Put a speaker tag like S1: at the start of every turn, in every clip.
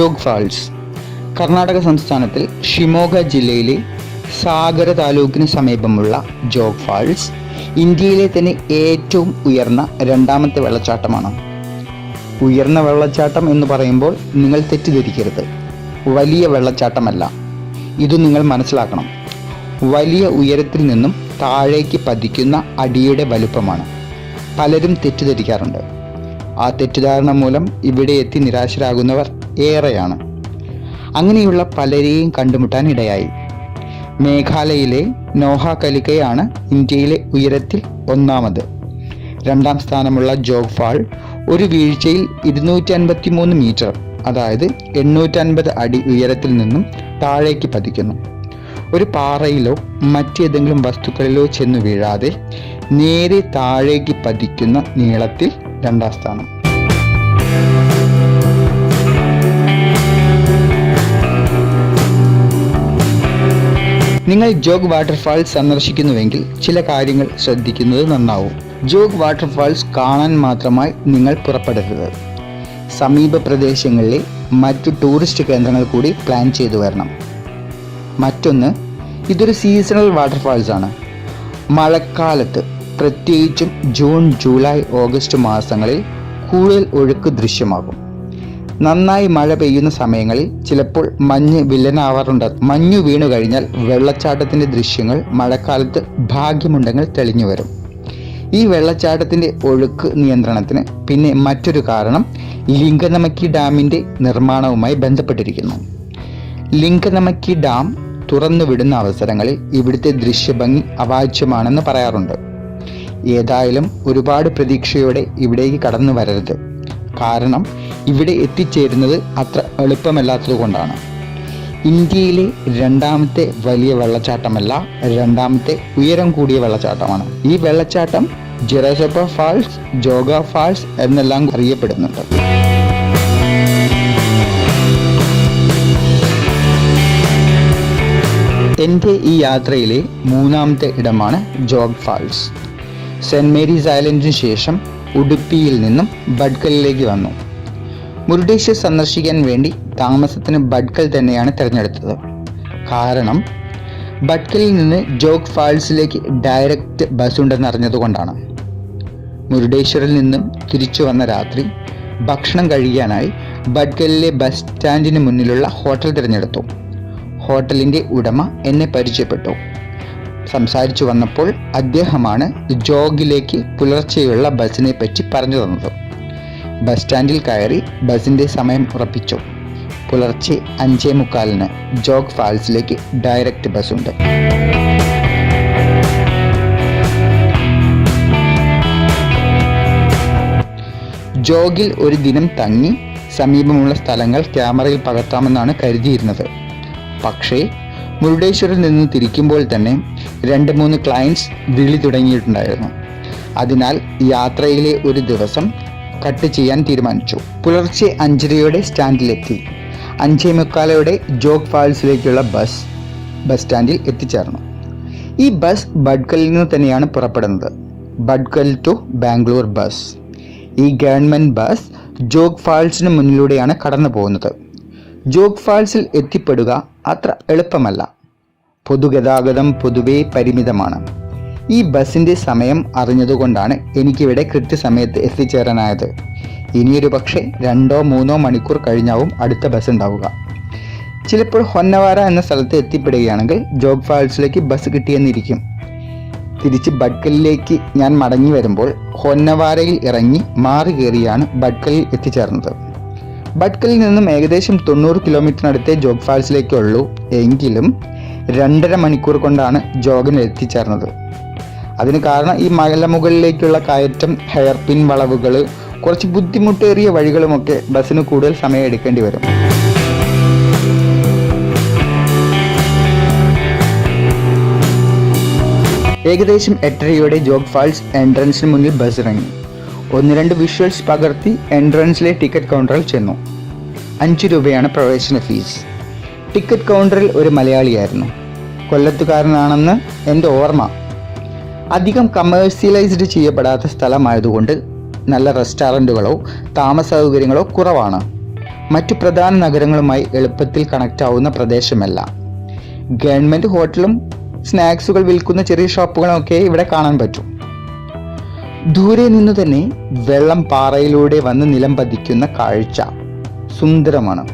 S1: Jog false Karnataka സംസ്ഥാനത്തിൽ ഷിമോഗ ജില്ലയിലെ സാഗര താലൂക്കിന് സമീപമുള്ള ജോഗ് ഫാൾസ് ഇന്ത്യയിലെ തന്നെ ഏറ്റവും ഉയർന്ന രണ്ടാമത്തെ വെള്ളച്ചാട്ടമാണ്. ഉയർന്ന വെള്ളച്ചാട്ടം എന്ന് പറയുമ്പോൾ നിങ്ങൾ തെറ്റിദ്ധരിക്കരുത്, വലിയ വെള്ളച്ചാട്ടമല്ല. ഇത് നിങ്ങൾ മനസ്സിലാക്കണം. വലിയ ഉയരത്തിൽ നിന്നും താഴേക്ക് പതിക്കുന്ന അടിയുടെ വലുപ്പമാണ്. പലരും തെറ്റിദ്ധരിക്കാറുണ്ട്. ആ തെറ്റിദ്ധാരണ മൂലം ഇവിടെ എത്തി നിരാശരാകുന്നവർ ഏറെയാണ്. അങ്ങനെയുള്ള പലരെയും കണ്ടുമുട്ടാൻ ഇടയായി. മേഘാലയയിലെ നോഹാകലിക്കയാണ് ഇന്ത്യയിലെ ഉയരത്തിൽ ഒന്നാമത്. രണ്ടാം സ്ഥാനമുള്ള ജോഗ് ഫാൾ ഒരു വീഴ്ചയിൽ 253 മീറ്റർ, അതായത് 850 അടി ഉയരത്തിൽ നിന്നും താഴേക്ക് പതിക്കുന്നു. ഒരു പാറയിലോ മറ്റേതെങ്കിലും വസ്തുക്കളിലോ ചെന്ന് വീഴാതെ നേരെ താഴേക്ക് പതിക്കുന്ന നീളത്തിൽ രണ്ടാം സ്ഥാനം. നിങ്ങൾ ജോഗ് വാട്ടർഫാൾസ് സന്ദർശിക്കുന്നുവെങ്കിൽ ചില കാര്യങ്ങൾ ശ്രദ്ധിക്കുന്നത് നന്നാവും. ജോഗ് വാട്ടർഫാൾസ് കാണാൻ മാത്രമായി നിങ്ങൾ പുറപ്പെടരുത്. സമീപ പ്രദേശങ്ങളിലെ മറ്റു ടൂറിസ്റ്റ് കേന്ദ്രങ്ങൾ കൂടി പ്ലാൻ ചെയ്തു വരണം. മറ്റൊന്ന്, ഇതൊരു സീസണൽ വാട്ടർഫാൾസ് ആണ്. മഴക്കാലത്ത്, പ്രത്യേകിച്ചും ജൂൺ, ജൂലൈ, ഓഗസ്റ്റ് മാസങ്ങളിൽ കൂടുതൽ ഒഴുക്ക് ദൃശ്യമാകും. നന്നായി മഴ പെയ്യുന്ന സമയങ്ങളിൽ ചിലപ്പോൾ മഞ്ഞ് വില്ലനാവാറുണ്ട്. മഞ്ഞു വീണു കഴിഞ്ഞാൽ വെള്ളച്ചാട്ടത്തിൻ്റെ ദൃശ്യങ്ങൾ മഴക്കാലത്ത് ഭാഗ്യമുണ്ടെങ്കിൽ തെളിഞ്ഞു വരും. ഈ വെള്ളച്ചാട്ടത്തിൻ്റെ ഒഴുക്ക് നിയന്ത്രണത്തിന് പിന്നെ മറ്റൊരു കാരണം ലിംഗനമക്കി ഡാമിൻ്റെ നിർമ്മാണവുമായി ബന്ധപ്പെട്ടിരിക്കുന്നു. ലിംഗനമക്കി ഡാം തുറന്നുവിടുന്ന അവസരങ്ങളിൽ ഇവിടുത്തെ ദൃശ്യഭംഗി അവാച്യമാണെന്ന് പറയാറുണ്ട്. ഏതായാലും ഒരുപാട് പ്രതീക്ഷയോടെ ഇവിടേക്ക് കടന്നു വരരുത്. കാരണം ഇവിടെ എത്തിച്ചേരുന്നത് അത്ര എളുപ്പമല്ലാത്തത് കൊണ്ടാണ്. ഇന്ത്യയിലെ രണ്ടാമത്തെ വലിയ വെള്ളച്ചാട്ടമല്ല, രണ്ടാമത്തെ ഉയരം കൂടിയ വെള്ളച്ചാട്ടമാണ്. ഈ വെള്ളച്ചാട്ടം ജിറാസോപ്പ ഫാൾസ്, ജോഗ ഫാൾസ് എന്നെല്ലാം അറിയപ്പെടുന്നുണ്ട്. എൻ്റെ ഈ യാത്രയിലെ മൂന്നാമത്തെ ഇടമാണ് ജോഗ് ഫാൾസ്. സെൻറ് മേരീസ് ഐലൻഡിന് ശേഷം ഉടുപ്പിയിൽ നിന്നും ബഡ്കലിലേക്ക് വന്നു. മുരുഡേശ്വർ സന്ദർശിക്കാൻ വേണ്ടി താമസത്തിന് ബഡ്കൽ തന്നെയാണ് തിരഞ്ഞെടുത്തത്. കാരണം ബഡ്കലിൽ നിന്ന് ജോഗ് ഫാൾസിലേക്ക് ഡയറക്റ്റ് ബസ് ഉണ്ടെന്ന് അറിഞ്ഞതുകൊണ്ടാണ്. മുരുഡേശ്വറിൽ നിന്നും തിരിച്ചു വന്ന രാത്രി ഭക്ഷണം കഴിക്കാനായി ബഡ്കലിലെ ബസ് സ്റ്റാൻഡിന് മുന്നിലുള്ള ഹോട്ടൽ തിരഞ്ഞെടുത്തു. ഹോട്ടലിൻ്റെ ഉടമ എന്നെ പരിചയപ്പെട്ടു. സംസാരിച്ചു വന്നപ്പോൾ അദ്ദേഹമാണ് ജോഗിലേക്ക് പുലർച്ചെയുള്ള ബസ്സിനെ പറ്റി പറഞ്ഞു തന്നത്. ബസ് സ്റ്റാൻഡിൽ കയറി ബസിൻ്റെ സമയം ഉറപ്പിച്ചു. പുലർച്ചെ 5:45 ജോഗ് ഫാൾസിലേക്ക് ഡയറക്റ്റ് ബസ്സുണ്ട്. ജോഗിൽ ഒരു ദിനം തങ്ങി സമീപമുള്ള സ്ഥലങ്ങൾ ക്യാമറയിൽ പകർത്താമെന്നാണ് കരുതിയിരുന്നത്. പക്ഷേ മുരുഡേശ്വറിൽ നിന്ന് തിരിക്കുമ്പോൾ തന്നെ 2-3 ക്ലയൻറ്റ്സ് വിളി തുടങ്ങിയിട്ടുണ്ടായിരുന്നു. അതിനാൽ യാത്രയിലെ ഒരു ദിവസം കട്ട് ചെയ്യാൻ തീരുമാനിച്ചു. പുലർച്ചെ 5:30 സ്റ്റാൻഡിലെത്തി. 5:45 ജോഗ് ഫാൾസിലേക്കുള്ള ബസ് സ്റ്റാൻഡിൽ എത്തിച്ചേർന്നു. ഈ ബസ് ബഡ്കലിൽ നിന്ന് തന്നെയാണ് പുറപ്പെടുന്നത്. Bhatkal to Bangalore bus. ഈ ഗവൺമെൻറ് ബസ് ജോഗ് ഫാൾസിന് മുന്നിലൂടെയാണ് കടന്നു പോകുന്നത്. ജോഗ് ഫാൾസിൽ എത്തിപ്പെടുക അത്ര എളുപ്പമല്ല. പൊതുഗതാഗതം പൊതുവെ പരിമിതമാണ്. ഈ ബസ്സിൻ്റെ സമയം അറിഞ്ഞതുകൊണ്ടാണ് എനിക്കിവിടെ കൃത്യസമയത്ത് എത്തിച്ചേരാനായത്. ഇനിയൊരു പക്ഷേ 2-3 മണിക്കൂർ കഴിഞ്ഞാവും അടുത്ത ബസ് ഉണ്ടാവുക. ചിലപ്പോൾ ഹൊന്നവാര എന്ന സ്ഥലത്ത് എത്തിപ്പെടുകയാണെങ്കിൽ ജോഗ് ഫാൾസിലേക്ക് ബസ് കിട്ടിയെന്നിരിക്കും. തിരിച്ച് ബഡ്കലിലേക്ക് ഞാൻ മടങ്ങി വരുമ്പോൾ ഹൊന്നവാരയിൽ ഇറങ്ങി മാറി കയറിയാണ് ബഡ്കലിൽ എത്തിച്ചേർന്നത്. ബഡ്കലിൽ നിന്നും ഏകദേശം 90 കിലോമീറ്ററിനടുത്തേ ജോഗ് ഫാൾസിലേക്കുള്ളൂ. എങ്കിലും 2.5 മണിക്കൂർ കൊണ്ടാണ് ജോഗിന് എത്തിച്ചേർന്നത്. അതിന് കാരണം ഈ മലമുകളിലേക്കുള്ള കയറ്റം, ഹെയർ പിൻ വളവുകൾ, കുറച്ച് ബുദ്ധിമുട്ടേറിയ വഴികളുമൊക്കെ ബസ്സിന് കൂടുതൽ സമയം എടുക്കേണ്ടി വരും. ഏകദേശം 8:30 ജോഗ് ഫാൾസ് എൻട്രൻസിന് മുന്നിൽ ബസ് ഇറങ്ങി. 1-2 വിഷ്വൽസ് പകർത്തി എൻട്രൻസിലെ ടിക്കറ്റ് കൗണ്ടറിൽ ചെന്നു. 5 രൂപയാണ് പ്രവേശന ഫീസ്. ടിക്കറ്റ് കൗണ്ടറിൽ ഒരു മലയാളിയായിരുന്നു. കൊല്ലത്തുകാരനാണെന്ന് എൻ്റെ ഓർമ്മ. അധികം കമേഴ്സ്യലൈസ്ഡ് ചെയ്യപ്പെടാത്ത സ്ഥലമായതുകൊണ്ട് നല്ല റെസ്റ്റോറൻറ്റുകളോ താമസ സൗകര്യങ്ങളോ കുറവാണ്. മറ്റു പ്രധാന നഗരങ്ങളുമായി എളുപ്പത്തിൽ കണക്റ്റ് ആവുന്ന പ്രദേശമല്ല. ഗവൺമെന്റ് ഹോട്ടലും സ്നാക്സുകൾ വിൽക്കുന്ന ചെറിയ ഷോപ്പുകളും ഒക്കെ ഇവിടെ കാണാൻ പറ്റും. ദൂരെ നിന്നു തന്നെ വെള്ളം പാറയിലൂടെ വന്ന് നിലം പതിക്കുന്ന കാഴ്ച സുന്ദരമാണ്.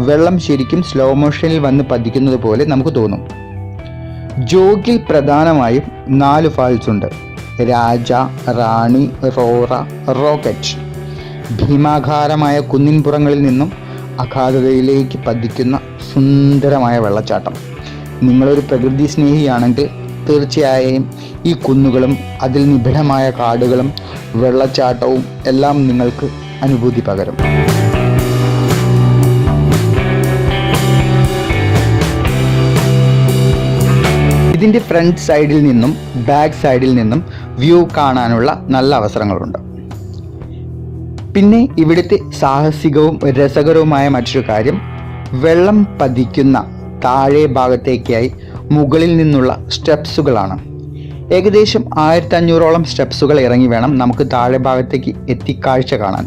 S1: വെള്ളം ശരിക്കും സ്ലോ മോഷനിൽ വന്ന് പതിക്കുന്നത് പോലെ നമുക്ക് തോന്നും. ജോഗിൽ പ്രധാനമായും 4 ഫാൾസ് ഉണ്ട്: രാജ, റാണി, റോറ, റോക്കറ്റ്. ഭീമാകാരമായ കുന്നിൻപുറങ്ങളിൽ നിന്നും അഗാധതയിലേക്ക് പതിക്കുന്ന സുന്ദരമായ വെള്ളച്ചാട്ടം. നിങ്ങളൊരു പ്രകൃതി സ്നേഹിയാണെങ്കിൽ തീർച്ചയായും ഈ കുന്നുകളും അതിൽ നിബിഡമായ കാടുകളും വെള്ളച്ചാട്ടവും എല്ലാം നിങ്ങൾക്ക് അനുഭൂതി പകരും. ഇതിൻ്റെ ഫ്രണ്ട് സൈഡിൽ നിന്നും ബാക്ക് സൈഡിൽ നിന്നും വ്യൂ കാണാനുള്ള നല്ല അവസരങ്ങളുണ്ട്. പിന്നെ ഇവിടുത്തെ സാഹസികവും രസകരവുമായ മറ്റൊരു കാര്യം, വെള്ളം പതിക്കുന്ന താഴെ ഭാഗത്തേക്കായി മുകളിൽ നിന്നുള്ള സ്റ്റെപ്സുകളാണ്. ഏകദേശം 1500ഓളം സ്റ്റെപ്സുകൾ ഇറങ്ങി വേണം നമുക്ക് താഴെ ഭാഗത്തേക്ക് എത്തിക്കാഴ്ച കാണാൻ.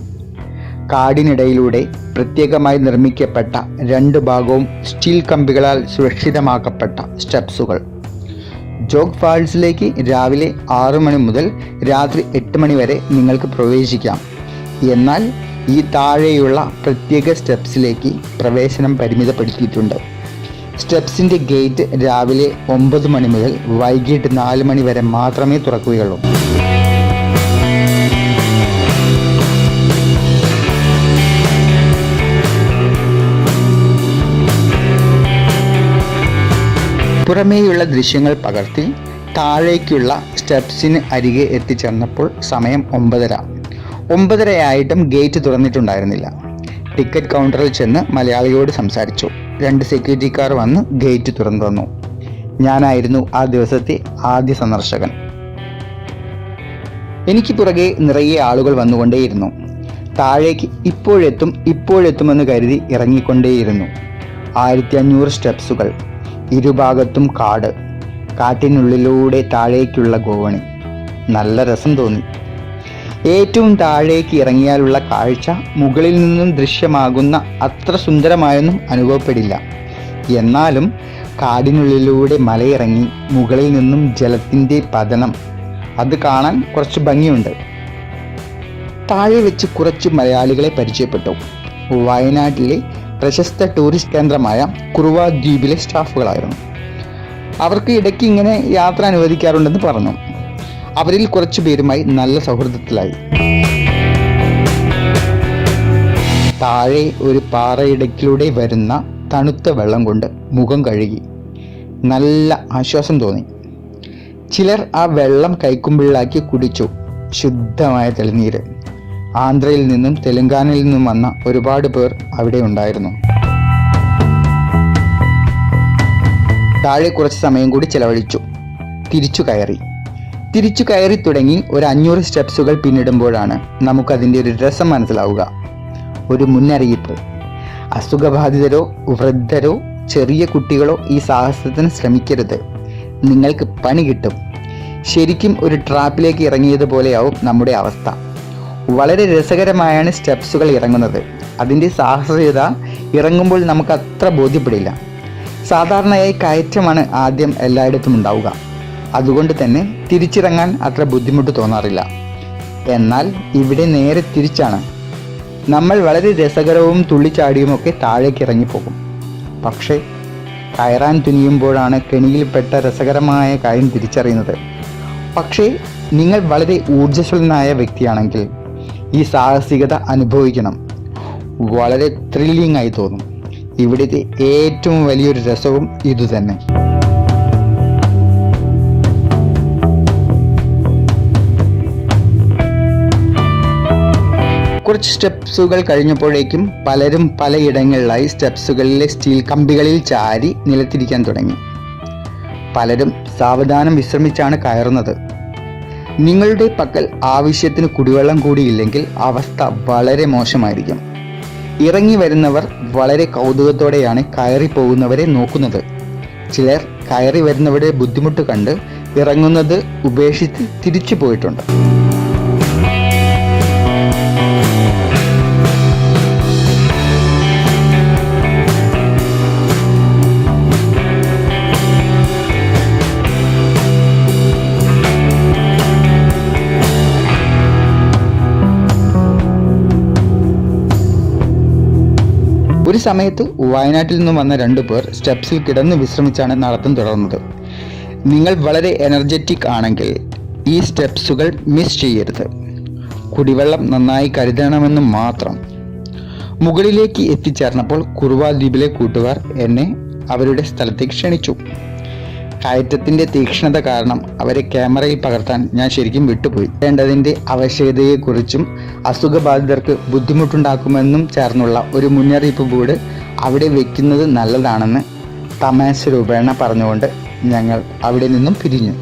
S1: കാടിനിടയിലൂടെ പ്രത്യേകമായി നിർമ്മിക്കപ്പെട്ട 2 ഭാഗവും സ്റ്റീൽ കമ്പികളാൽ സുരക്ഷിതമാക്കപ്പെട്ട സ്റ്റെപ്സുകൾ. ജോഗ് ഫാൾസിലേക്ക് രാവിലെ 6 മണി മുതൽ രാത്രി 8 മണി വരെ നിങ്ങൾക്ക് പ്രവേശിക്കാം. എന്നാൽ ഈ താഴെയുള്ള പ്രത്യേക സ്റ്റെപ്സിലേക്ക് പ്രവേശനം പരിമിതപ്പെടുത്തിയിട്ടുണ്ട്. സ്റ്റെപ്സിൻ്റെ ഗേറ്റ് രാവിലെ 9 മണി മുതൽ വൈകിട്ട് 4 മണി വരെ മാത്രമേ തുറക്കുകയുള്ളൂ. പുറമേയുള്ള ദൃശ്യങ്ങൾ പകർത്തി താഴേക്കുള്ള സ്റ്റെപ്സിന് അരികെ എത്തിച്ചേർന്നപ്പോൾ സമയം 9:30 ആയിട്ടും ഗേറ്റ് തുറന്നിട്ടുണ്ടായിരുന്നില്ല. ടിക്കറ്റ് കൗണ്ടറിൽ ചെന്ന് മലയാളിയോട് സംസാരിച്ചു. 2 സെക്യൂരിറ്റിക്കാർ വന്ന് ഗേറ്റ് തുറന്നു തന്നു. ഞാനായിരുന്നു ആ ദിവസത്തെ ആദ്യ സന്ദർശകൻ. എനിക്ക് പുറകെ നിറയെ ആളുകൾ വന്നുകൊണ്ടേയിരുന്നു. താഴേക്ക് ഇപ്പോഴെത്തുമെന്ന് കരുതി ഇറങ്ങിക്കൊണ്ടേയിരുന്നു. 1500 സ്റ്റെപ്സുകൾ, ഇരുഭാഗത്തും കാട്, കാട്ടിനുള്ളിലൂടെ താഴേക്കുള്ള ഗോവണി. നല്ല രസം തോന്നി. ഏറ്റവും താഴേക്ക് ഇറങ്ങിയാലുള്ള കാഴ്ച മുകളിൽ നിന്നും ദൃശ്യമാകുന്ന അത്ര സുന്ദരമായൊന്നും അനുഭവപ്പെടില്ല. എന്നാലും കാടിനുള്ളിലൂടെ മലയിറങ്ങി മുകളിൽ നിന്നും ജലത്തിൻ്റെ പതനം, അത് കാണാൻ കുറച്ച് ഭംഗിയുണ്ട്. താഴെ വെച്ച് കുറച്ച് മലയാളികളെ പരിചയപ്പെട്ടു. വയനാട്ടിലെ പ്രശസ്ത ടൂറിസ്റ്റ് കേന്ദ്രമായ കുറുവ ദ്വീപിലെ സ്റ്റാഫുകളായിരുന്നു. അവർക്ക് ഇടയ്ക്ക് ഇങ്ങനെ യാത്ര അനുവദിക്കാറുണ്ടെന്ന് പറഞ്ഞു. അവരിൽ കുറച്ചു പേരുമായി നല്ല സൗഹൃദത്തിലായി. താഴെ ഒരു പാറയിടയ്ക്കിലൂടെ വരുന്ന തണുത്ത വെള്ളം കൊണ്ട് മുഖം കഴുകി. നല്ല ആശ്വാസം തോന്നി. ചിലർ ആ വെള്ളം കൈക്കുമ്പിളിലാക്കി കുടിച്ചു. ശുദ്ധമായ തെളിനീര്. ആന്ധ്രയിൽ നിന്നും തെലങ്കാനയിൽ നിന്നും വന്ന ഒരുപാട് പേർ അവിടെ ഉണ്ടായിരുന്നു. താഴെ കുറച്ച് സമയം കൂടി ചെലവഴിച്ചു. തിരിച്ചു കയറി തുടങ്ങി ഒരു 500 സ്റ്റെപ്സുകൾ പിന്നിടുമ്പോഴാണ് നമുക്കതിൻ്റെ ഒരു രസം മനസ്സിലാവുക. ഒരു മുന്നറിയിപ്പ്: അസുഖബാധിതരോ വൃദ്ധരോ ചെറിയ കുട്ടികളോ ഈ സാഹസത്തിന് ശ്രമിക്കരുത്, നിങ്ങൾക്ക് പണി കിട്ടും. ശരിക്കും ഒരു ട്രാപ്പിലേക്ക് ഇറങ്ങിയതുപോലെയാവും നമ്മുടെ അവസ്ഥ. വളരെ രസകരമായാണ് സ്റ്റെപ്സുകൾ ഇറങ്ങുന്നത്. അതിൻ്റെ സാഹസികത ഇറങ്ങുമ്പോൾ നമുക്ക് അത്ര ബോധ്യപ്പെടില്ല. സാധാരണയായി കയറ്റമാണ് ആദ്യം എല്ലായിടത്തും ഉണ്ടാവുക. അതുകൊണ്ട് തന്നെ തിരിച്ചിറങ്ങാൻ അത്ര ബുദ്ധിമുട്ട് തോന്നാറില്ല. എന്നാൽ ഇവിടെ നേരെ തിരിച്ചാണ്. നമ്മൾ വളരെ രസകരവും തുള്ളിച്ചാടിയുമൊക്കെ താഴേക്ക് ഇറങ്ങിപ്പോകും. പക്ഷേ കയറാൻ തുനിയുമ്പോഴാണ് കെണിയിൽപ്പെട്ട രസകരമായ കാര്യം തിരിച്ചറിയുന്നത്. പക്ഷേ നിങ്ങൾ വളരെ ഊർജ്ജസ്വലനായ വ്യക്തിയാണെങ്കിൽ ഈ സാഹസികത അനുഭവിക്കണം. വളരെ ത്രില്ലിംഗ് ആയി തോന്നും. ഇവിടുത്തെ ഏറ്റവും വലിയൊരു രസവും ഇതുതന്നെ. കുറച്ച് സ്റ്റെപ്സുകൾ കഴിഞ്ഞപ്പോഴേക്കും പലരും പലയിടങ്ങളിലായി സ്റ്റെപ്സുകളിലെ സ്റ്റീൽ കമ്പികളിൽ ചാരി നിലത്തിരിക്കാൻ തുടങ്ങി. പലരും സാവധാനം വിശ്രമിച്ചാണ് കയറുന്നത്. നിങ്ങളുടെ പക്കൽ ആവശ്യത്തിന് കുടിവെള്ളം കൂടിയില്ലെങ്കിൽ അവസ്ഥ വളരെ മോശമായിരിക്കും. ഇറങ്ങി വരുന്നവർ വളരെ കൗതുകത്തോടെയാണ് കയറി പോകുന്നവരെ നോക്കുന്നത്. ചിലർ കയറി വരുന്നവരുടെ ബുദ്ധിമുട്ട് കണ്ട് ഇറങ്ങുന്നത് ഉപേക്ഷിച്ച് തിരിച്ചു പോയിട്ടുണ്ട്. ഒരു സമയത്ത് വയനാട്ടിൽ നിന്നും വന്ന 2 പേർ സ്റ്റെപ്സിൽ കിടന്ന് വിശ്രമിച്ചാണ് നടത്തം തുടർന്നത്. നിങ്ങൾ വളരെ എനർജറ്റിക് ആണെങ്കിൽ ഈ സ്റ്റെപ്സുകൾ മിസ് ചെയ്യരുത്. കുടിവെള്ളം നന്നായി കരുതണമെന്ന് മാത്രം. മുകളിലേക്ക് എത്തിച്ചേർന്നപ്പോൾ കുറുവ ദ്വീപിലെ കൂട്ടുകാർ എന്നെ അവരുടെ സ്ഥലത്തേക്ക് ക്ഷണിച്ചു. കയറ്റത്തിൻ്റെ തീക്ഷ്ണത കാരണം അവരെ ക്യാമറയിൽ പകർത്താൻ ഞാൻ ശരിക്കും വിട്ടുപോയി. വേണ്ടതിൻ്റെ ആവശ്യകതയെക്കുറിച്ചും അസുഖബാധിതർക്ക് ബുദ്ധിമുട്ടുണ്ടാക്കുമെന്നും ചേർന്നുള്ള ഒരു മുന്നറിയിപ്പ് ബോർഡ് അവിടെ വയ്ക്കുന്നത് നല്ലതാണെന്ന് തമാശ രൂപേണ പറഞ്ഞുകൊണ്ട് ഞങ്ങൾ അവിടെ നിന്നും പിരിഞ്ഞു.